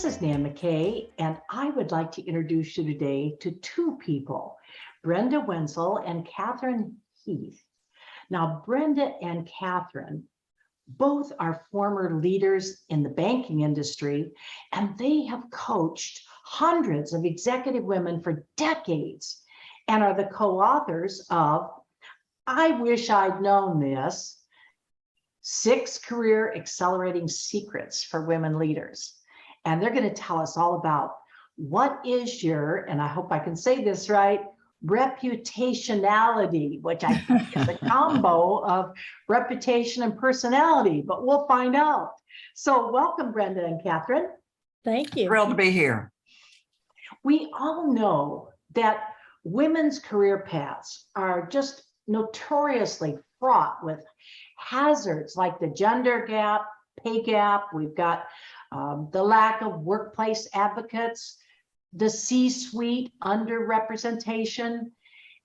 This is Nan McKay, and I would like to introduce you today to two people, Brenda Wensil and Kathryn Heath. Now, Brenda and Kathryn both are former leaders in the banking industry, and they have coached hundreds of executive women for decades and are the co-authors of I Wish I'd Known This, 6 Career Accelerating Secrets for Women Leaders. And they're going to tell us all about what is your, and I hope I can say this right, reputationality, which I think is a combo of reputation and personality, but we'll find out. So welcome, Brenda and Kathryn. Thank you. Thrilled to be here. We all know that women's career paths are just notoriously fraught with hazards like the gender gap, pay gap. We've got the lack of workplace advocates, the C-suite underrepresentation.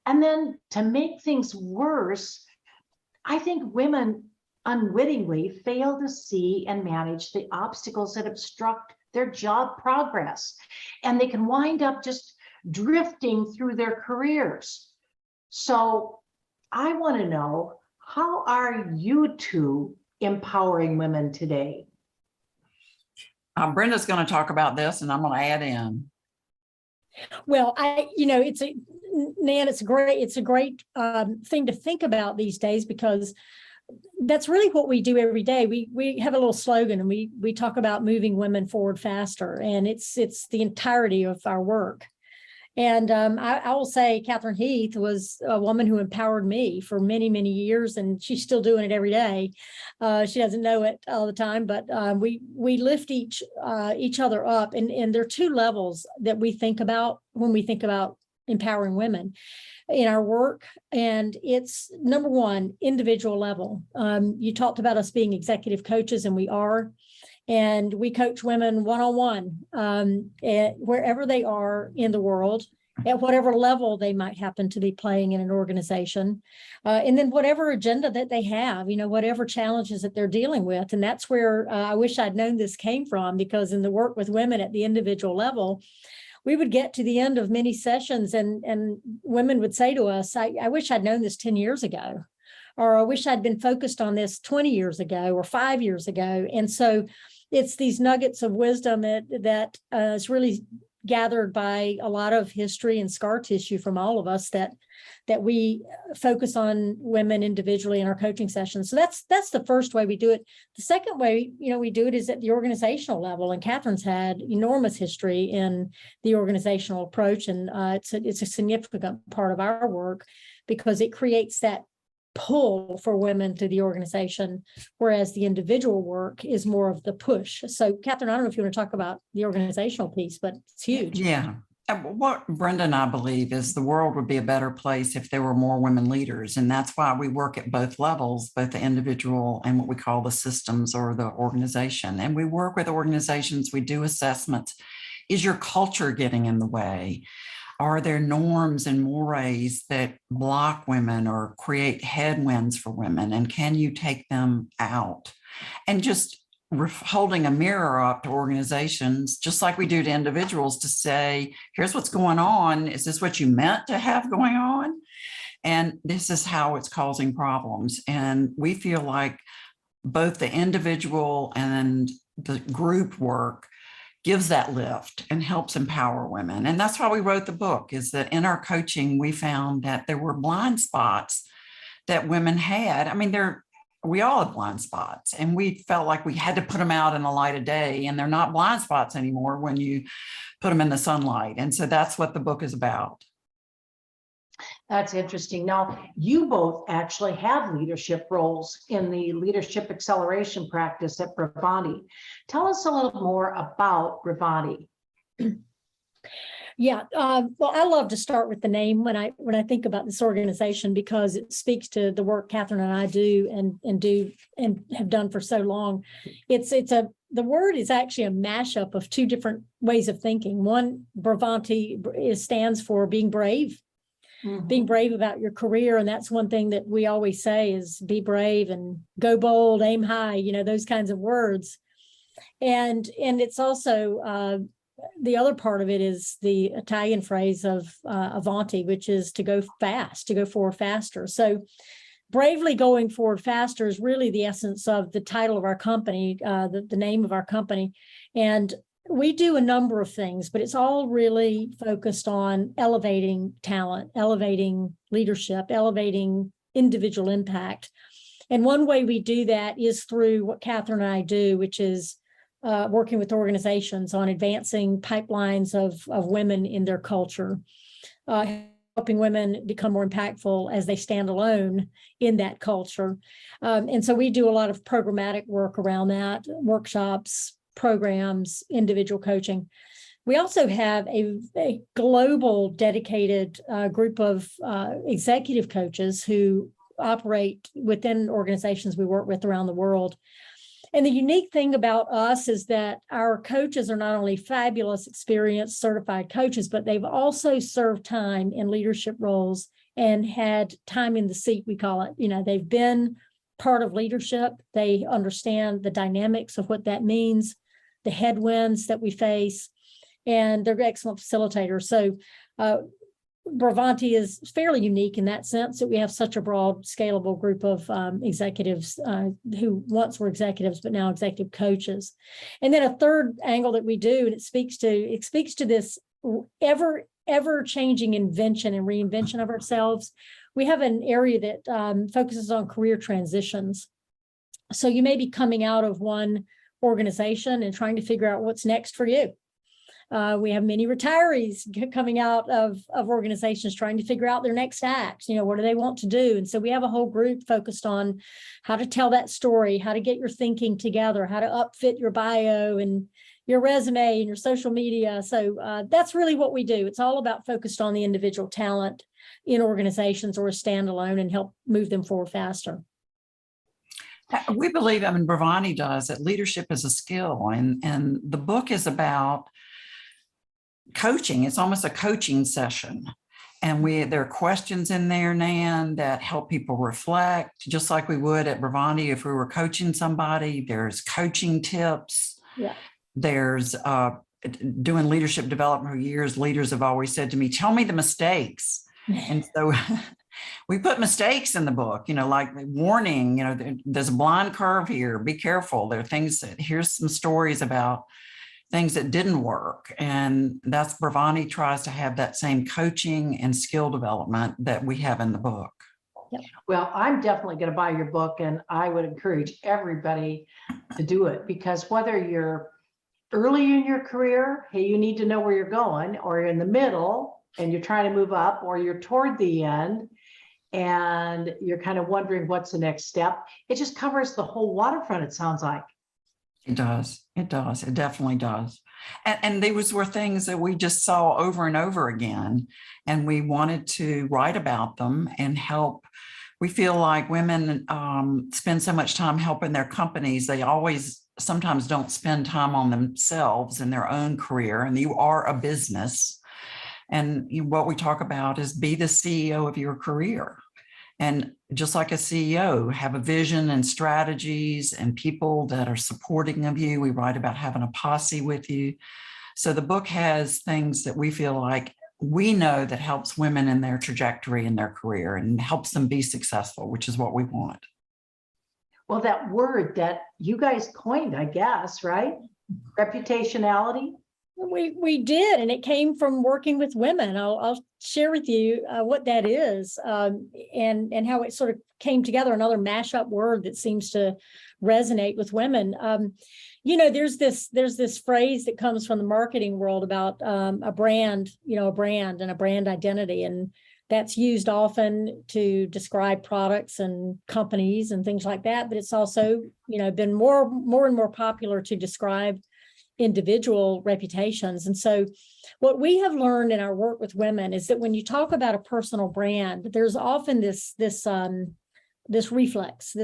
And then to make things worse, I think women unwittingly fail to see and manage the obstacles that obstruct their job progress. And they can wind up just drifting through their careers. So I want to know, how are you two empowering women today? Brenda's going to talk about this, and I'm going to add in. Well, Nan, it's a great thing to think about these days, because that's really what we do every day. We have a little slogan, and we talk about moving women forward faster, and it's the entirety of our work. And I will say Kathryn Heath was a woman who empowered me for many, many years, and she's still doing it every day. She doesn't know it all the time, but we lift each other up. And there are 2 levels that we think about when we think about empowering women in our work. And it's number 1, individual level. You talked about us being executive coaches, and we are. And we coach women one-on-one, wherever they are in the world, at whatever level they might happen to be playing in an organization, and then whatever agenda that they have, whatever challenges that they're dealing with. And that's where I wish I'd known this came from, because in the work with women at the individual level, we would get to the end of many sessions and women would say to us, I wish I'd known this 10 years ago, or I wish I'd been focused on this 20 years ago or 5 years ago. And so it's these nuggets of wisdom that is really gathered by a lot of history and scar tissue from all of us that we focus on women individually in our coaching sessions. So that's the first way we do it. The second way, we do it is at the organizational level. And Kathryn's had enormous history in the organizational approach, and it's a significant part of our work, because it creates that pull for women to the organization, whereas the individual work is more of the push. So Kathryn, I don't know if you want to talk about the organizational piece, but it's huge. Yeah. What Brenda and I believe is the world would be a better place if there were more women leaders. And that's why we work at both levels, both the individual and what we call the systems or the organization. And we work with organizations, we do assessments. Is your culture getting in the way? Are there norms and mores that block women or create headwinds for women? And can you take them out? And just holding a mirror up to organizations, just like we do to individuals, to say, here's what's going on. Is this what you meant to have going on? And this is how it's causing problems. And we feel like both the individual and the group work gives that lift and helps empower women. And that's why we wrote the book, is that in our coaching, we found that there were blind spots that women had. I mean, we all have blind spots, and we felt like we had to put them out in the light of day, and they're not blind spots anymore when you put them in the sunlight. And so that's what the book is about. That's interesting. Now, you both actually have leadership roles in the leadership acceleration practice at Bravanti. Tell us a little more about Bravanti. Yeah, well, I love to start with the name when I think about this organization, because it speaks to the work Kathryn and I do and have done for so long. The word is actually a mashup of 2 different ways of thinking. One, Bravanti stands for being brave. Being brave about your career. And that's one thing that we always say is be brave and go bold, aim high, those kinds of words. And it's also the other part of it is the Italian phrase of Avanti, which is to go fast, to go forward faster. So bravely going forward faster is really the essence of the title of our company, the name of our company. And we do a number of things, but it's all really focused on elevating talent, elevating leadership, elevating individual impact. And one way we do that is through what Kathryn and I do, which is working with organizations on advancing pipelines of women in their culture, helping women become more impactful as they stand alone in that culture. And so we do a lot of programmatic work around that, workshops, programs, individual coaching. We also have a global dedicated group of executive coaches who operate within organizations we work with around the world. And the unique thing about us is that our coaches are not only fabulous, experienced, certified coaches, but they've also served time in leadership roles and had time in the seat, we call it. You know, they've been part of leadership. They understand the dynamics of what that means, the headwinds that we face, and they're excellent facilitators. So Bravanti is fairly unique in that sense that we have such a broad, scalable group of executives who once were executives, but now executive coaches. And then a third angle that we do, and it speaks to this ever changing invention and reinvention of ourselves. We have an area that focuses on career transitions. So you may be coming out of one organization and trying to figure out what's next for you. We have many retirees coming out of organizations trying to figure out their next act. You know, what do they want to do? And so we have a whole group focused on how to tell that story, how to get your thinking together, how to upfit your bio and your resume and your social media. So that's really what we do. It's all about focused on the individual talent in organizations or a standalone and help move them forward faster. We believe, I mean, Bravanti does, that leadership is a skill, and the book is about coaching. It's almost a coaching session. And there are questions in there, Nan, that help people reflect, just like we would at Bravanti if we were coaching somebody. There's coaching tips. Yeah. There's doing leadership development for years. Leaders have always said to me, tell me the mistakes. And so we put mistakes in the book, you know, like warning, you know, there's a blind curve here. Be careful. There are things here's some stories about things that didn't work. And that's Bravanti tries to have that same coaching and skill development that we have in the book. Yep. Well, I'm definitely going to buy your book, and I would encourage everybody to do it, because whether you're early in your career, hey, you need to know where you're going, or you're in the middle and you're trying to move up, or you're toward the end and you're kind of wondering what's the next step. It just covers the whole waterfront, it sounds like. It does. It does. It definitely does. And these were things that we just saw over and over again. And we wanted to write about them and help. We feel like women spend so much time helping their companies. They sometimes don't spend time on themselves in their own career. And you are a business. And what we talk about is be the CEO of your career. And just like a CEO, have a vision and strategies and people that are supporting of you. We write about having a posse with you. So the book has things that we feel like we know that helps women in their trajectory in their career and helps them be successful, which is what we want. Well, that word that you guys coined, I guess, right? Reputationality. We did, and it came from working with women. I'll share with you what that is and how it sort of came together. Another mashup word that seems to resonate with women. You know, there's this phrase that comes from the marketing world about a brand, you know, a brand and a brand identity, and that's used often to describe products and companies and things like that. But it's also, you know, been more and more popular to describe individual reputations. And so what we have learned in our work with women is that when you talk about a personal brand, there's often this reflex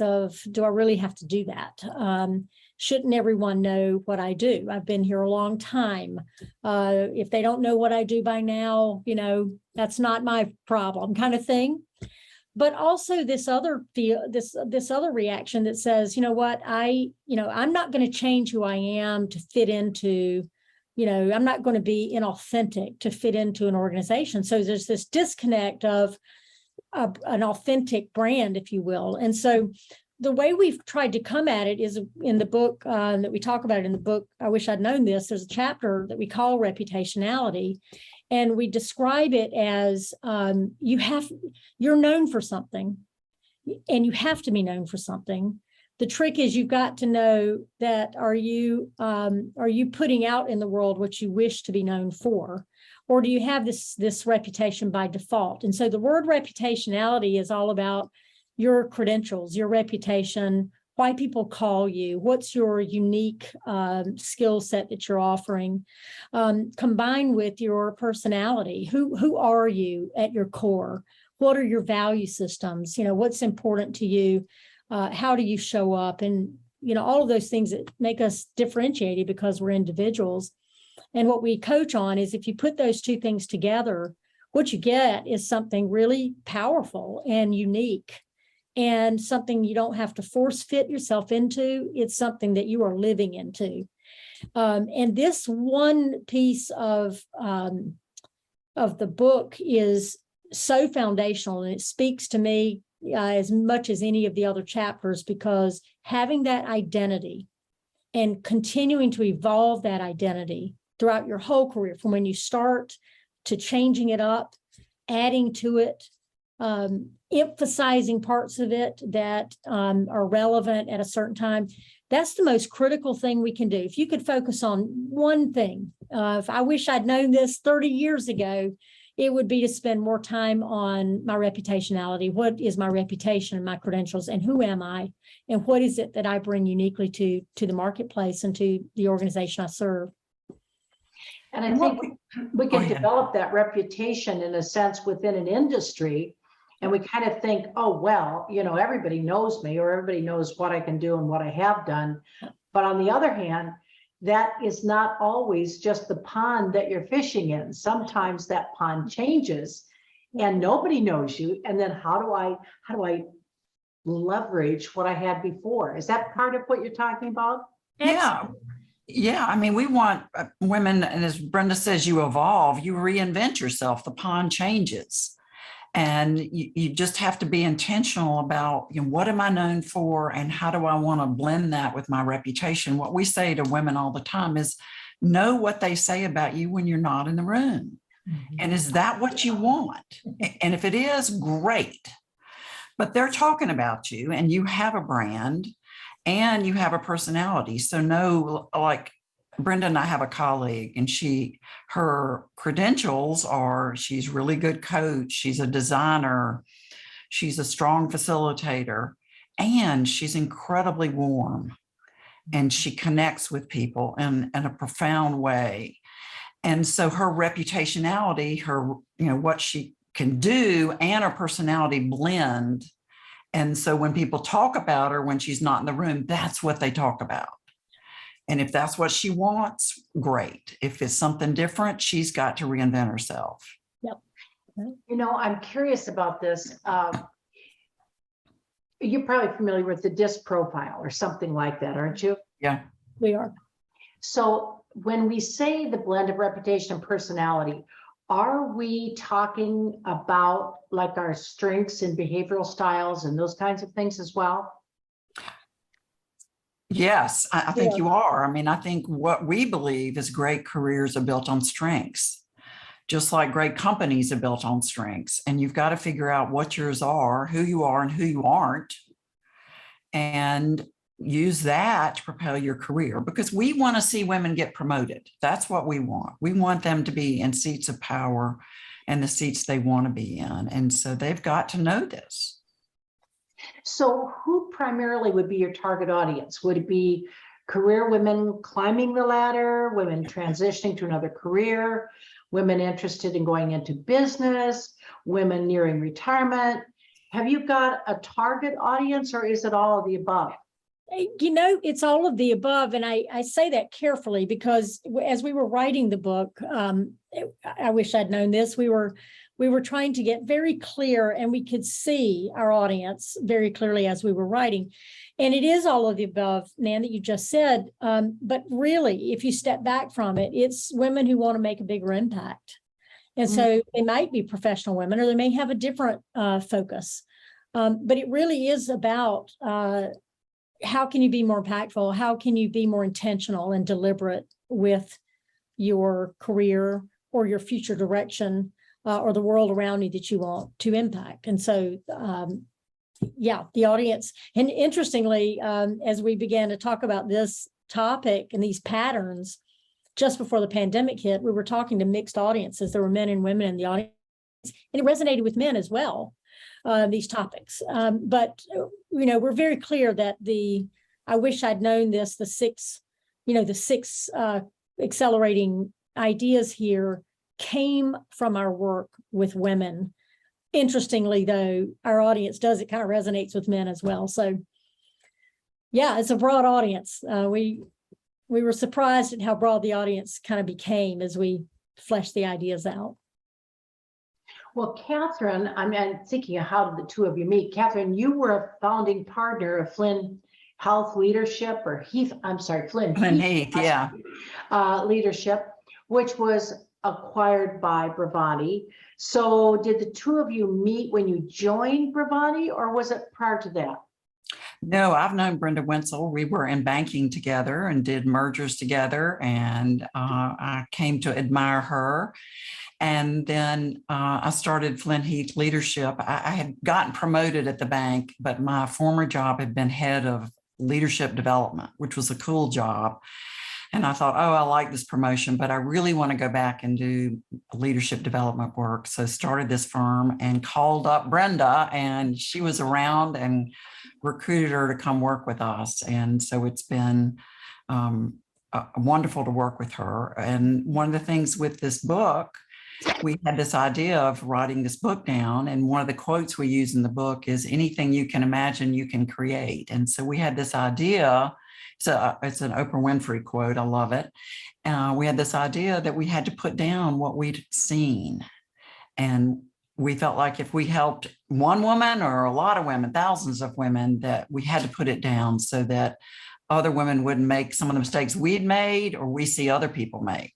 of, do I really have to do that? Shouldn't everyone know what I do? I've been here a long time. If they don't know what I do by now, you know, that's not my problem, kind of thing. but also this other this other reaction that says, you know what, I'm not going to change who I am to fit into, I'm not going to be inauthentic to fit into an organization. So there's this disconnect of an authentic brand, if you will. And so the way we've tried to come at it is in the book that we talk about in the book, I Wish I'd Known This, there's a chapter that we call Reputationality. And we describe it as you're known for something, and you have to be known for something. The trick is you've got to know that are you putting out in the world what you wish to be known for, or do you have this reputation by default? And so the word reputationality is all about your credentials, your reputation, why people call you, what's your unique skill set that you're offering, combined with your personality. Who are you at your core? What are your value systems? What's important to you? How do you show up? And, all of those things that make us differentiated because we're individuals. And what we coach on is if you put those two things together, what you get is something really powerful and unique, and something you don't have to force fit yourself into. It's something that you are living into. And this one piece of the book is so foundational, and it speaks to me as much as any of the other chapters, because having that identity and continuing to evolve that identity throughout your whole career, from when you start to changing it up, adding to it, emphasizing parts of it that are relevant at a certain time. That's the most critical thing we can do. If you could focus on one thing, if I wish I'd known this 30 years ago, it would be to spend more time on my reputationality. What is my reputation and my credentials, and who am I, and what is it that I bring uniquely to the marketplace and to the organization I serve? And I think we can develop that reputation in a sense within an industry. And we kind of think, oh, well, everybody knows me, or everybody knows what I can do and what I have done. But on the other hand, that is not always just the pond that you're fishing in. Sometimes that pond changes and nobody knows you. And then how do I leverage what I had before? Is that part of what you're talking about? Yeah. Yeah. I mean, we want women, and as Brenda says, you evolve, you reinvent yourself, the pond changes. And you just have to be intentional about, what am I known for, and how do I want to blend that with my reputation? What we say to women all the time is, know what they say about you when you're not in the room. Mm-hmm. And is that what you want? And if it is, great. But they're talking about you, and you have a brand and you have a personality. So know, like Brenda and I have a colleague, and her credentials are, she's a really good coach. She's a designer. She's a strong facilitator, and she's incredibly warm, and she connects with people in a profound way. And so her reputationality, her, what she can do, and her personality blend. And so when people talk about her, when she's not in the room, that's what they talk about. And if that's what she wants, great. If it's something different, she's got to reinvent herself. Yep. I'm curious about this. You're probably familiar with the DISC profile or something like that, aren't you? Yeah, we are. So when we say the blend of reputation and personality, are we talking about like our strengths and behavioral styles and those kinds of things as well? Yes, I think you are. I mean, I think what we believe is great careers are built on strengths, just like great companies are built on strengths. And you've got to figure out what yours are, who you are and who you aren't, and use that to propel your career, because we want to see women get promoted. That's what we want. We want them to be in seats of power and the seats they want to be in. And so they've got to know this. So who primarily would be your target audience? Would it be career women climbing the ladder, women transitioning to another career, women interested in going into business, women nearing retirement? Have you got a target audience, or is it all of the above? It's all of the above. And I say that carefully, because as we were writing the book, I wish I'd known this, we were we were trying to get very clear, and we could see our audience very clearly as we were writing. And it is all of the above, Nan, that you just said. But really, if you step back from it, it's women who want to make a bigger impact. And so they might be professional women, or they may have a different focus. But it really is about how can you be more impactful? How can you be more intentional and deliberate with your career or your future direction, or the world around you that you want to impact? And so, yeah, the audience. And interestingly, as we began to talk about this topic and these patterns, just before the pandemic hit, we were talking to mixed audiences. There were men and women in the audience, and it resonated with men as well, these topics. But, we're very clear that I wish I'd known this, the six accelerating ideas here came from our work with women. Interestingly, though, our audience it kind of resonates with men as well. So yeah, it's a broad audience. We were surprised at how broad the audience kind of became as we fleshed the ideas out. Well, Kathryn, I'm thinking of how did the two of you meet? Kathryn, you were a founding partner of Flynn Health Leadership, or Flynn Heath, yeah. Leadership, which was acquired by Bravanti. So did the two of you meet when you joined Bravanti, or was it prior to that? No, I've known Brenda Wensil. We were in banking together and did mergers together, and I came to admire her. And then I started Flynn Heath Leadership. I had gotten promoted at the bank, but my former job had been head of leadership development, which was a cool job. And I thought, oh, I like this promotion, but I really want to go back and do leadership development work. So started this firm and called up Brenda, and she was around, and recruited her to come work with us. And so it's been wonderful to work with her. And one of the things with this book, we had this idea of writing this book down. And one of the quotes we use in the book is, anything you can imagine, you can create. And so we had this idea. So it's an Oprah Winfrey quote. I love it. We had this idea that we had to put down what we'd seen. And we felt like if we helped one woman or a lot of women, thousands of women, that we had to put it down so that other women wouldn't make some of the mistakes we'd made or we see other people make.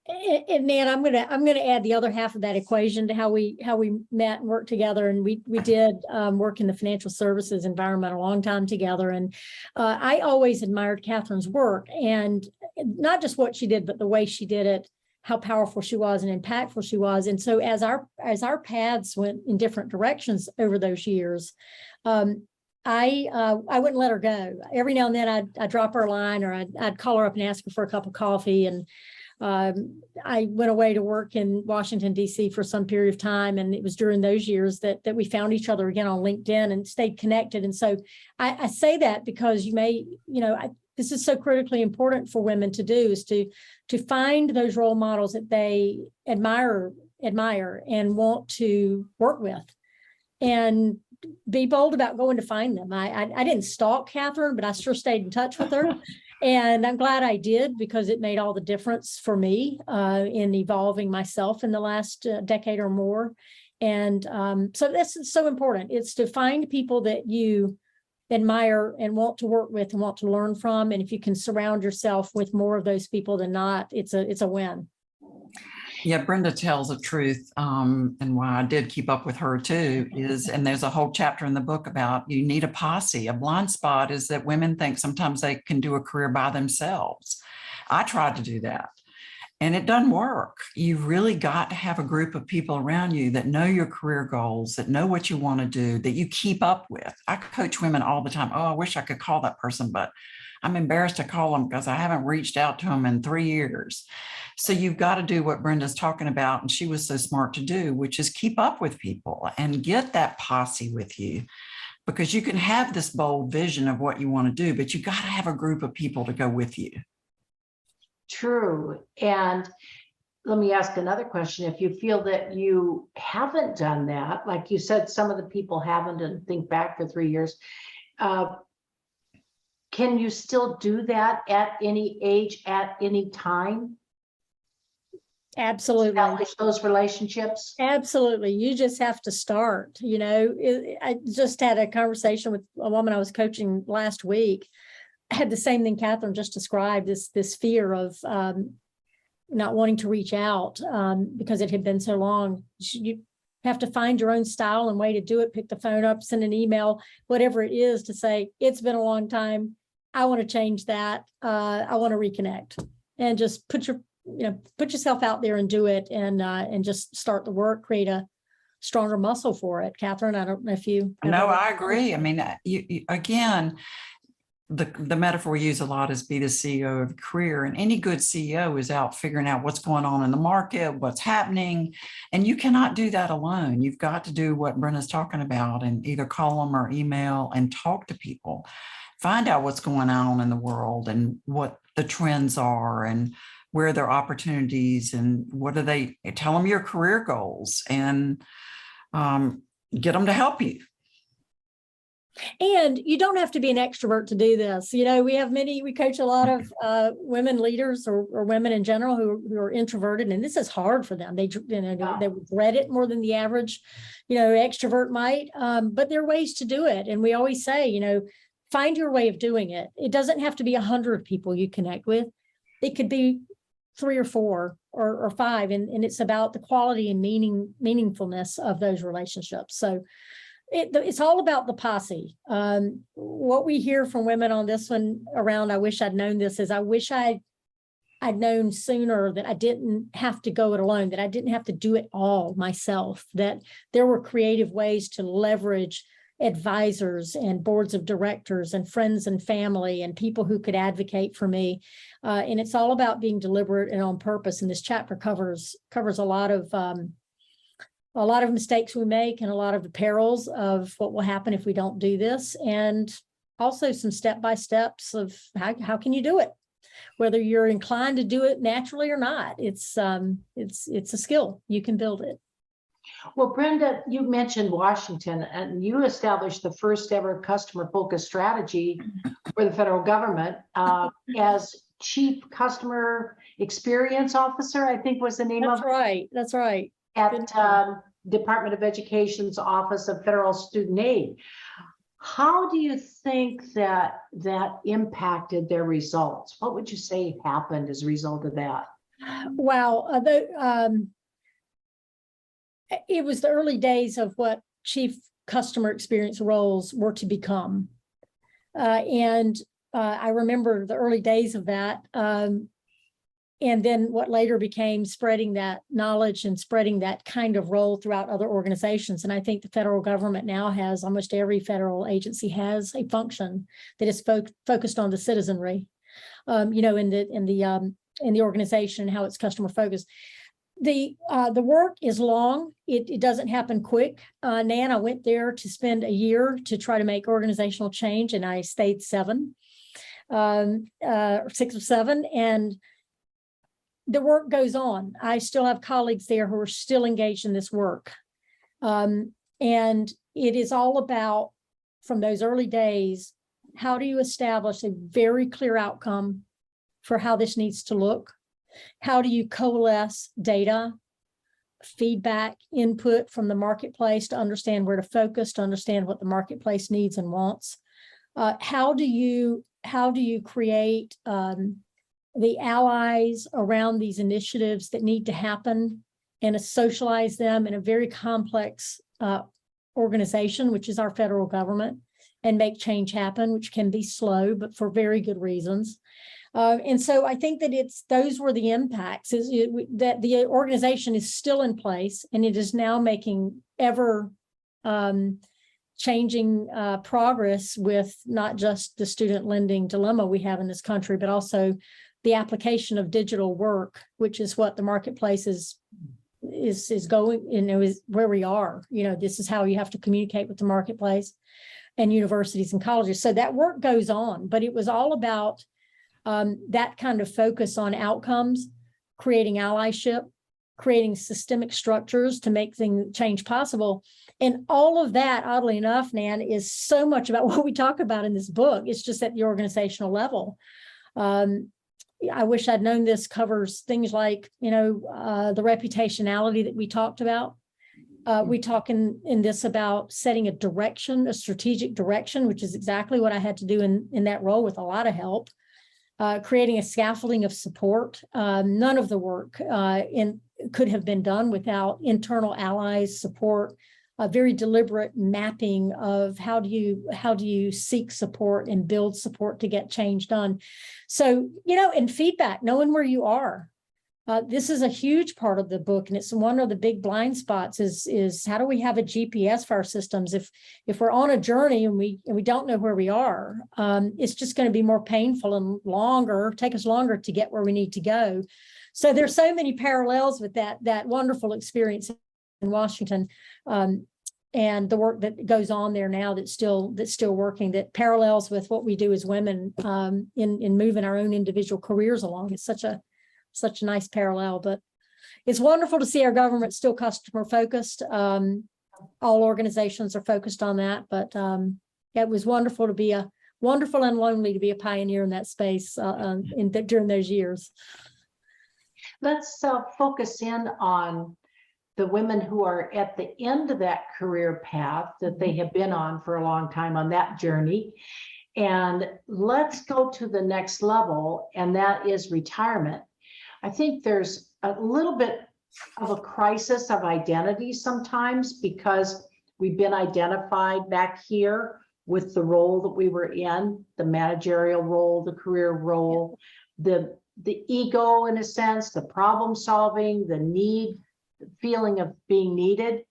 And Nan, I'm gonna add the other half of that equation to how we met and worked together. And we did work in the financial services environment a long time together. And I always admired Kathryn's work, and not just what she did, but the way she did it, how powerful she was and impactful she was. And so as our paths went in different directions over those years, I wouldn't let her go. Every now and then I'd drop her a line, or I'd call her up and ask her for a cup of coffee. And I went away to work in Washington, D.C. for some period of time. And it was during those years that we found each other again on LinkedIn and stayed connected. And so I say that because this is so critically important for women to do, is to find those role models that they admire and want to work with, and be bold about going to find them. I didn't stalk Kathryn, but I sure stayed in touch with her. And I'm glad I did, because it made all the difference for me in evolving myself in the last decade or more. And so that's so important. It's to find people that you admire and want to work with and want to learn from. And if you can surround yourself with more of those people than not, it's a win. Yeah, Brenda tells the truth. And why I did keep up with her too is, and there's a whole chapter in the book about, you need a posse. A blind spot is that women think sometimes they can do a career by themselves. I tried to do that, and it doesn't work. You've really got to have a group of people around you that know your career goals, that know what you want to do, that you keep up with. I coach women all the time. Oh, I wish I could call that person, but I'm embarrassed to call them because I haven't reached out to them in 3 years. So you've got to do what Brenda's talking about, and she was so smart to do, which is keep up with people and get that posse with you, because you can have this bold vision of what you want to do, but you got to have a group of people to go with you. True. And let me ask another question. If you feel that you haven't done that, like you said, some of the people haven't, and think back for 3 years, can you still do that at any age, at any time? Absolutely. establish those relationships? Absolutely. You just have to start. I just had a conversation with a woman I was coaching last week. I had the same thing Kathryn just described, this fear of not wanting to reach out because it had been so long. You have to find your own style and way to do it. Pick the phone up, send an email, whatever it is, to say, it's been a long time. I want to change that. I want to reconnect, and just put yourself out there and do it, and just start the work, create a stronger muscle for it. Kathryn, I don't know if you. No, I agree. I mean, you again, the metaphor we use a lot is be the CEO of a career, and any good CEO is out figuring out what's going on in the market, what's happening, and you cannot do that alone. You've got to do what Brenda's talking about, and either call them or email and talk to people, find out what's going on in the world and what the trends are and where there are opportunities and what do they tell them your career goals, and get them to help you. And you don't have to be an extrovert to do this. We coach a lot of women leaders or women in general who are introverted, and this is hard for them. They dread it more than the average, extrovert might, but there are ways to do it. And we always say, find your way of doing it. It doesn't have to be 100 people you connect with. It could be 3 or 4 or 5. And it's about the quality and meaningfulness of those relationships. So it's all about the posse. What we hear from women on this one around, I wish I'd known this, is I wish I'd known sooner that I didn't have to go it alone, that I didn't have to do it all myself, that there were creative ways to leverage advisors and boards of directors and friends and family and people who could advocate for me. And it's all about being deliberate and on purpose. And this chapter covers a lot of mistakes we make and a lot of the perils of what will happen if we don't do this, and also some step-by-steps of how can you do it, whether you're inclined to do it naturally or not. It's a skill. You can build it. Well, Brenda, you mentioned Washington, and you established the first ever customer-focused strategy for the federal government as Chief Customer Experience Officer, I think was the name of it. That's right. At Department of Education's Office of Federal Student Aid. How do you think that impacted their results? What would you say happened as a result of that? Wow. It was the early days of what Chief Customer Experience roles were to become. And I remember the early days of that. And then what later became spreading that knowledge and spreading that kind of role throughout other organizations. And I think the federal government now has, almost every federal agency has a function that is focused on the citizenry, in the organization and how it's customer focused. The work is long. It doesn't happen quick. Nan, I went there to spend a year to try to make organizational change, and I stayed 6 or 7. And the work goes on. I still have colleagues there who are still engaged in this work. And it is all about, from those early days, how do you establish a very clear outcome for how this needs to look? How do you coalesce data, feedback, input from the marketplace to understand where to focus, to understand what the marketplace needs and wants? How do you create the allies around these initiatives that need to happen and socialize them in a very complex organization, which is our federal government, and make change happen, which can be slow, but for very good reasons. And so I think that those were the impacts, that the organization is still in place, and it is now making ever changing progress with not just the student lending dilemma we have in this country, but also the application of digital work, which is what the marketplace is going, is where we are. This is how you have to communicate with the marketplace and universities and colleges. So that work goes on, but it was all about that kind of focus on outcomes, creating allyship, creating systemic structures to make change possible. And all of that, oddly enough, Nan, is so much about what we talk about in this book. It's just at the organizational level. I wish I'd known this covers things like, the reputationality that we talked about. We talk in this about setting a direction, a strategic direction, which is exactly what I had to do in that role with a lot of help. Creating a scaffolding of support. None of the work could have been done without internal allies, support, a very deliberate mapping of how do you seek support and build support to get change done. So, and feedback, knowing where you are. This is a huge part of the book, and it's one of the big blind spots is how do we have a GPS for our systems? If we're on a journey and we don't know where we are, it's just going to be more painful and take us longer to get where we need to go. So there's so many parallels with that wonderful experience in Washington, and the work that goes on there now that's still working, that parallels with what we do as women in moving our own individual careers along. It's such a nice parallel, but it's wonderful to see our government still customer focused. All organizations are focused on that, but it was wonderful and lonely to be a pioneer in that space during those years. Let's focus in on the women who are at the end of that career path that they have been on for a long time on that journey. And let's go to the next level, and that is retirement. I think there's a little bit of a crisis of identity sometimes because we've been identified back here with the role that we were in, the managerial role, the career role, the ego in a sense, the problem solving, the need, the feeling of being needed.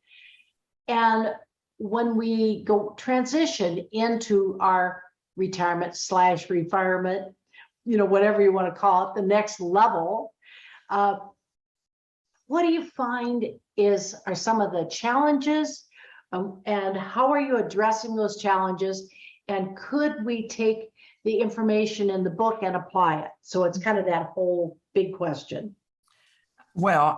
And when we go transition into our retirement / refirement, whatever you want to call it, the next level, what do you find are some of the challenges, and how are you addressing those challenges? And could we take the information in the book and apply it? So it's kind of that whole big question. Well,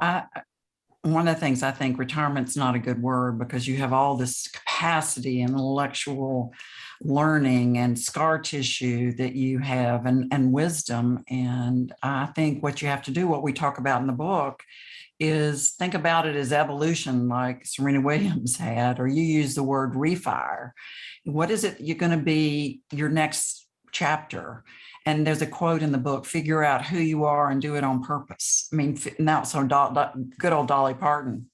one of the things I think retirement's not a good word because you have all this capacity and intellectual learning and scar tissue that you have and wisdom. And I think what you have to do, what we talk about in the book, is think about it as evolution, like Serena Williams had, or you use the word refire. What is it you're going to be your next chapter? And there's a quote in the book, figure out who you are and do it on purpose. I mean, now so good old Dolly Parton.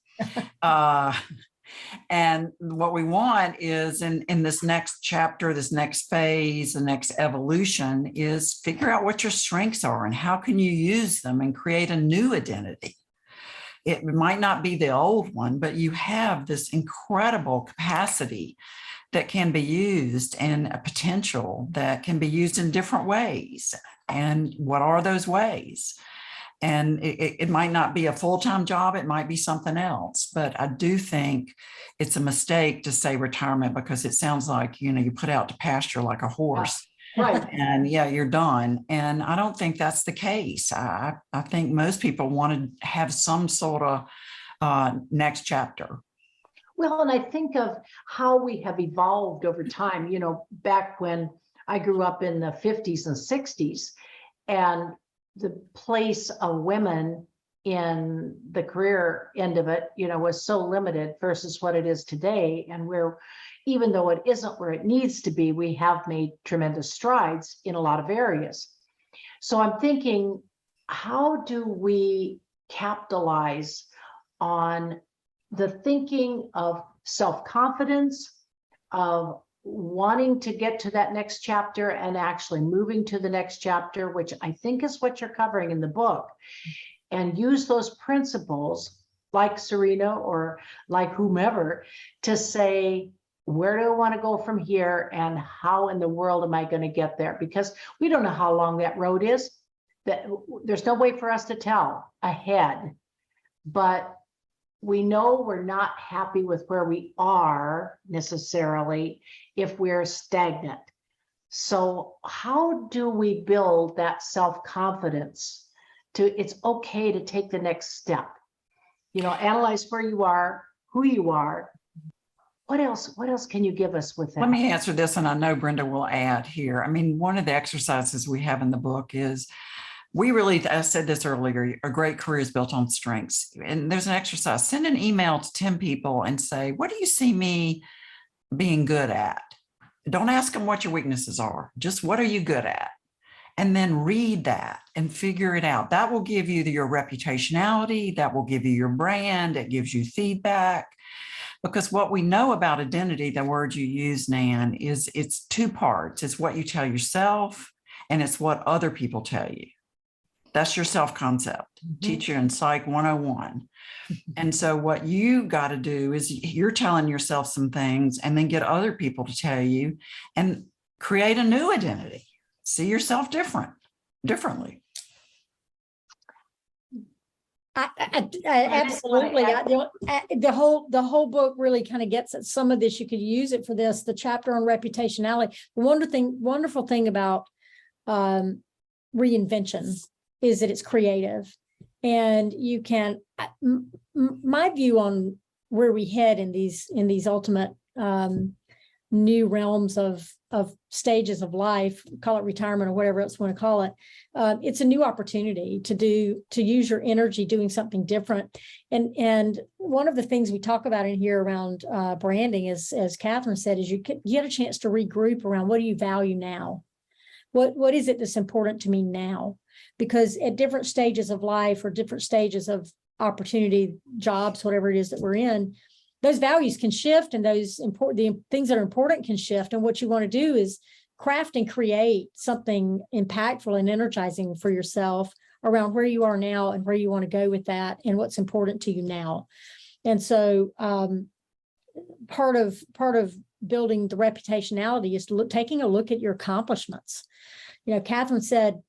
And what we want is in this next chapter, this next phase, the next evolution is figure out what your strengths are and how can you use them and create a new identity. It might not be the old one, but you have this incredible capacity that can be used and a potential that can be used in different ways. And what are those ways? And it might not be a full-time job. It might be something else. But I do think it's a mistake to say retirement because it sounds like, you put out to pasture like a horse. Right. And you're done. And I don't think that's the case. I think most people want to have some sort of next chapter. Well, and I think of how we have evolved over time, back when I grew up in the 50s and 60s, and the place of women in the career end of it, was so limited versus what it is today. And even though it isn't where it needs to be, we have made tremendous strides in a lot of areas. So I'm thinking, how do we capitalize on the thinking of self-confidence, of wanting to get to that next chapter and actually moving to the next chapter, which I think is what you're covering in the book, and use those principles like Serena or like whomever to say, where do I want to go from here and how in the world am I going to get there? Because we don't know how long that road is. That there's no way for us to tell ahead, but we know we're not happy with where we are necessarily if we're stagnant. So how do we build that self-confidence it's okay to take the next step? Analyze where you are, who you are. What else can you give us with that? Let me answer this, and I know Brenda will add here. I mean, one of the exercises we have in the book is We really, I said this earlier, a great career is built on strengths. And there's an exercise. Send an email to 10 people and say, what do you see me being good at? Don't ask them what your weaknesses are. Just what are you good at? And then read that and figure it out. That will give you your reputationality. That will give you your brand. It gives you feedback. Because what we know about identity, the word you use, Nan, is it's two parts. It's what you tell yourself and it's what other people tell you. That's your self-concept, teacher in Psych 101. And so what you got to do is you're telling yourself some things and then get other people to tell you and create a new identity. See yourself differently. Absolutely. The whole book really kind of gets at some of this. You could use it for this, the chapter on reputationality. The wonderful thing about reinvention is that it's creative, and you can. My view on where we head in these ultimate new realms of stages of life, call it retirement or whatever else you want to call it. It's a new opportunity to use your energy doing something different. And one of the things we talk about in here around branding is, as Kathryn said, is you get a chance to regroup around what do you value now? What is it that's important to me now? Because at different stages of life or different stages of opportunity, jobs, whatever it is that we're in, those values can shift, and the things that are important can shift. And what you want to do is craft and create something impactful and energizing for yourself around where you are now and where you want to go with that and what's important to you now. And so part of building the reputationality is taking a look at your accomplishments. Kathryn said,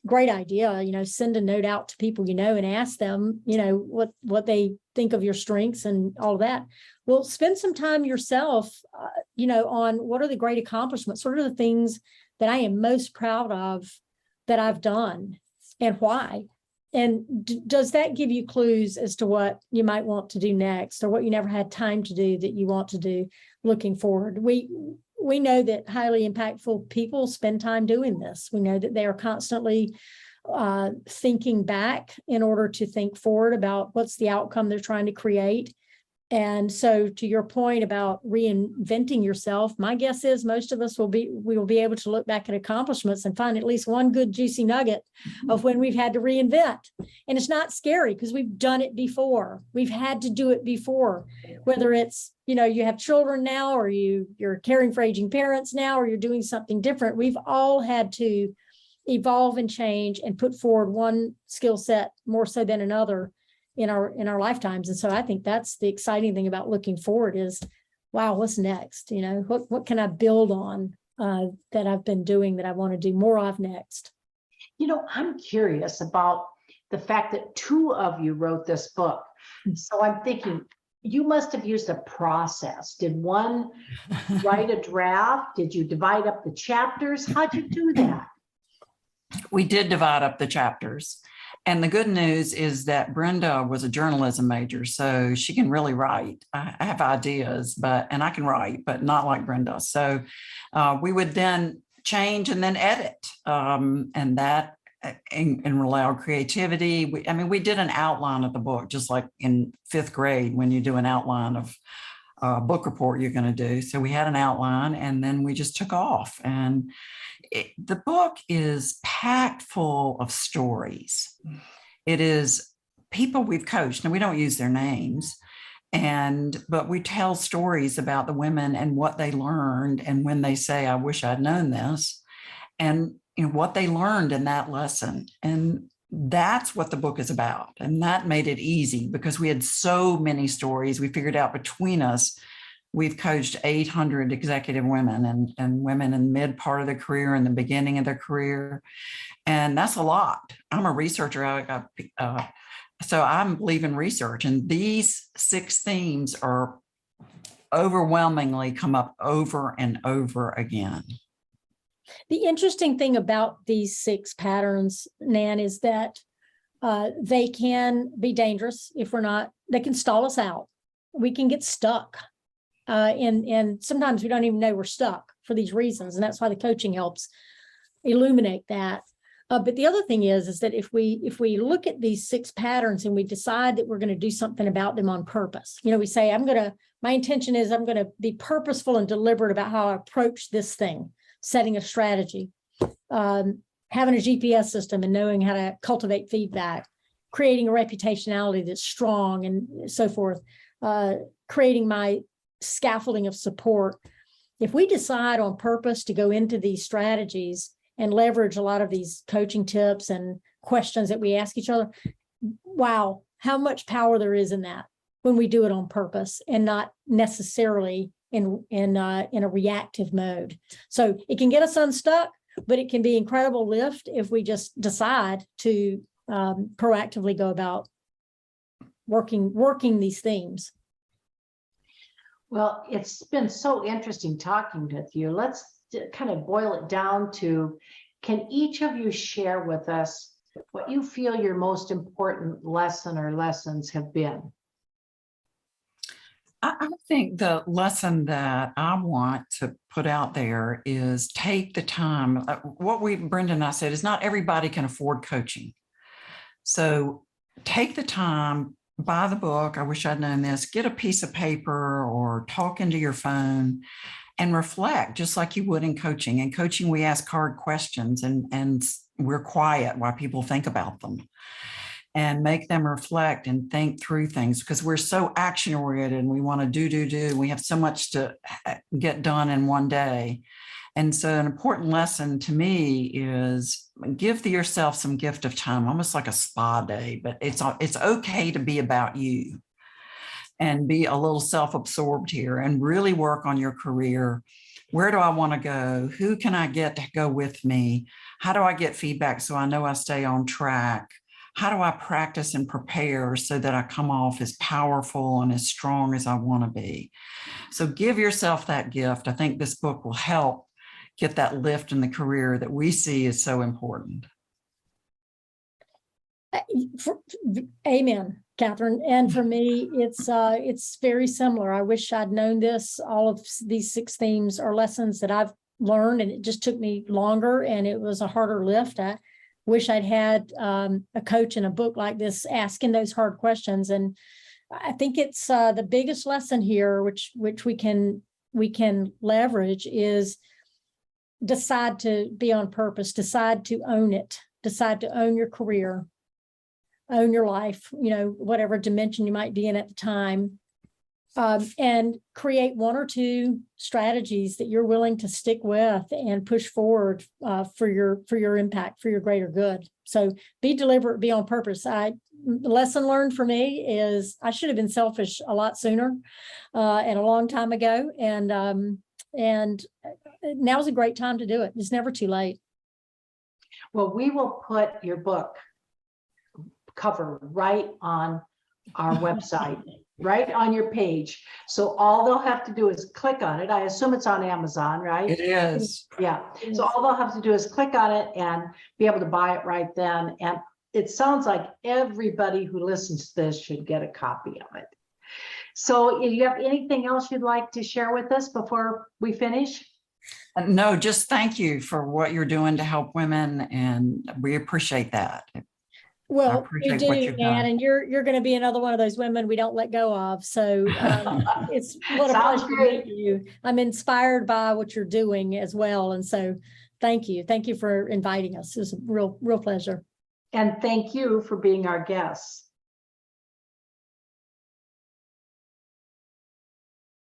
great idea, send a note out to people, and ask them, what they think of your strengths and all of that. Well, spend some time yourself, on what are the great accomplishments? What are the things that I am most proud of that I've done and why? And does that give you clues as to what you might want to do next, or what you never had time to do that you want to do looking forward? We know that highly impactful people spend time doing this. We know that they are constantly thinking back in order to think forward about what's the outcome they're trying to create. And so, to your point about reinventing yourself, my guess is most of us will be able to look back at accomplishments and find at least one good juicy nugget of when we've had to reinvent. And it's not scary because we've done it before. We've had to do it before, whether it's, you have children now, or you're caring for aging parents now, or you're doing something different. We've all had to evolve and change and put forward one skill set more so than another in our lifetimes. And so I think that's the exciting thing about looking forward is, wow, what's next? What can I build on that I've been doing that I want to do more of next? I'm curious about the fact that two of you wrote this book. So I'm thinking, you must have used a process. Did one write a draft? Did you divide up the chapters? How'd you do that? We did divide up the chapters. And the good news is that Brenda was a journalism major, so she can really write. I have ideas, and I can write, but not like Brenda. So we would then change and then edit, and that and allow creativity. We did an outline of the book, just like in 5th grade when you do an outline of a book report you're going to do. So we had an outline, and then we just took off. And the book is packed full of stories. It is people we've coached, and we don't use their names, but we tell stories about the women and what they learned, and when they say, I wish I'd known this, and what they learned in that lesson. And that's what the book is about. And that made it easy because we had so many stories. We figured out between us, we've coached 800 executive women and women in the mid part of their career and the beginning of their career. And that's a lot. I'm a researcher. So I believe in research. And these 6 themes are overwhelmingly come up over and over again. The interesting thing about these 6 patterns, Nan, is that they can be dangerous if we're not, they can stall us out. We can get stuck. And sometimes we don't even know we're stuck for these reasons. And that's why the coaching helps illuminate that. But the other thing is that if we look at these 6 patterns and we decide that we're going to do something about them on purpose, we say, my intention is I'm going to be purposeful and deliberate about how I approach this thing, setting a strategy, having a GPS system and knowing how to cultivate feedback, creating a reputationality that's strong and so forth, creating my scaffolding of support. If we decide on purpose to go into these strategies and leverage a lot of these coaching tips and questions that we ask each other, wow, how much power there is in that when we do it on purpose and not necessarily in a reactive mode. So it can get us unstuck, but it can be incredible lift if we just decide to proactively go about working these themes. Well, it's been so interesting talking with you. Let's kind of boil it down to, can each of you share with us what you feel your most important lesson or lessons have been? I think the lesson that I want to put out there is take the time. What Brenda and I said is not everybody can afford coaching. So take the time, buy the book. I wish I'd known this, get a piece of paper or talk into your phone and reflect just like you would in coaching. In coaching, we ask hard questions and we're quiet while people think about them, and make them reflect and think through things, because we're so action oriented and we want to do. We have so much to get done in one day. And so an important lesson to me is give yourself some gift of time, almost like a spa day, but it's okay to be about you and be a little self-absorbed here and really work on your career. Where do I want to go? Who can I get to go with me? How do I get feedback so I know I stay on track? How do I practice and prepare so that I come off as powerful and as strong as I want to be? So give yourself that gift. I think this book will help get that lift in the career that we see is so important. Amen, Kathryn. And for me, it's very similar. I wish I'd known this. All of these 6 themes are lessons that I've learned, and it just took me longer and it was a harder lift. I wish I'd had a coach in a book like this asking those hard questions. And I think it's the biggest lesson here, which we can leverage, is decide to be on purpose, decide to own it, decide to own your career, own your life, whatever dimension you might be in at the time, and create 1 or 2 strategies that you're willing to stick with and push forward for your impact, for your greater good. So be deliberate, be on purpose. The lesson learned for me is I should have been selfish a lot sooner and a long time ago. And now's a great time to do it. It's never too late. Well, we will put your book cover right on our website, right on your page. So all they'll have to do is click on it. I assume it's on Amazon, right? It is. Yeah. So all they'll have to do is click on it and be able to buy it right then. And it sounds like everybody who listens to this should get a copy of it. So if you have anything else you'd like to share with us before we finish? No, just thank you for what you're doing to help women, and we appreciate that. Well, we do, Ann, and you're going to be another one of those women we don't let go of. So it's what a pleasure to meet you. I'm inspired by what you're doing as well, and so thank you for inviting us. It was a real pleasure. And thank you for being our guests.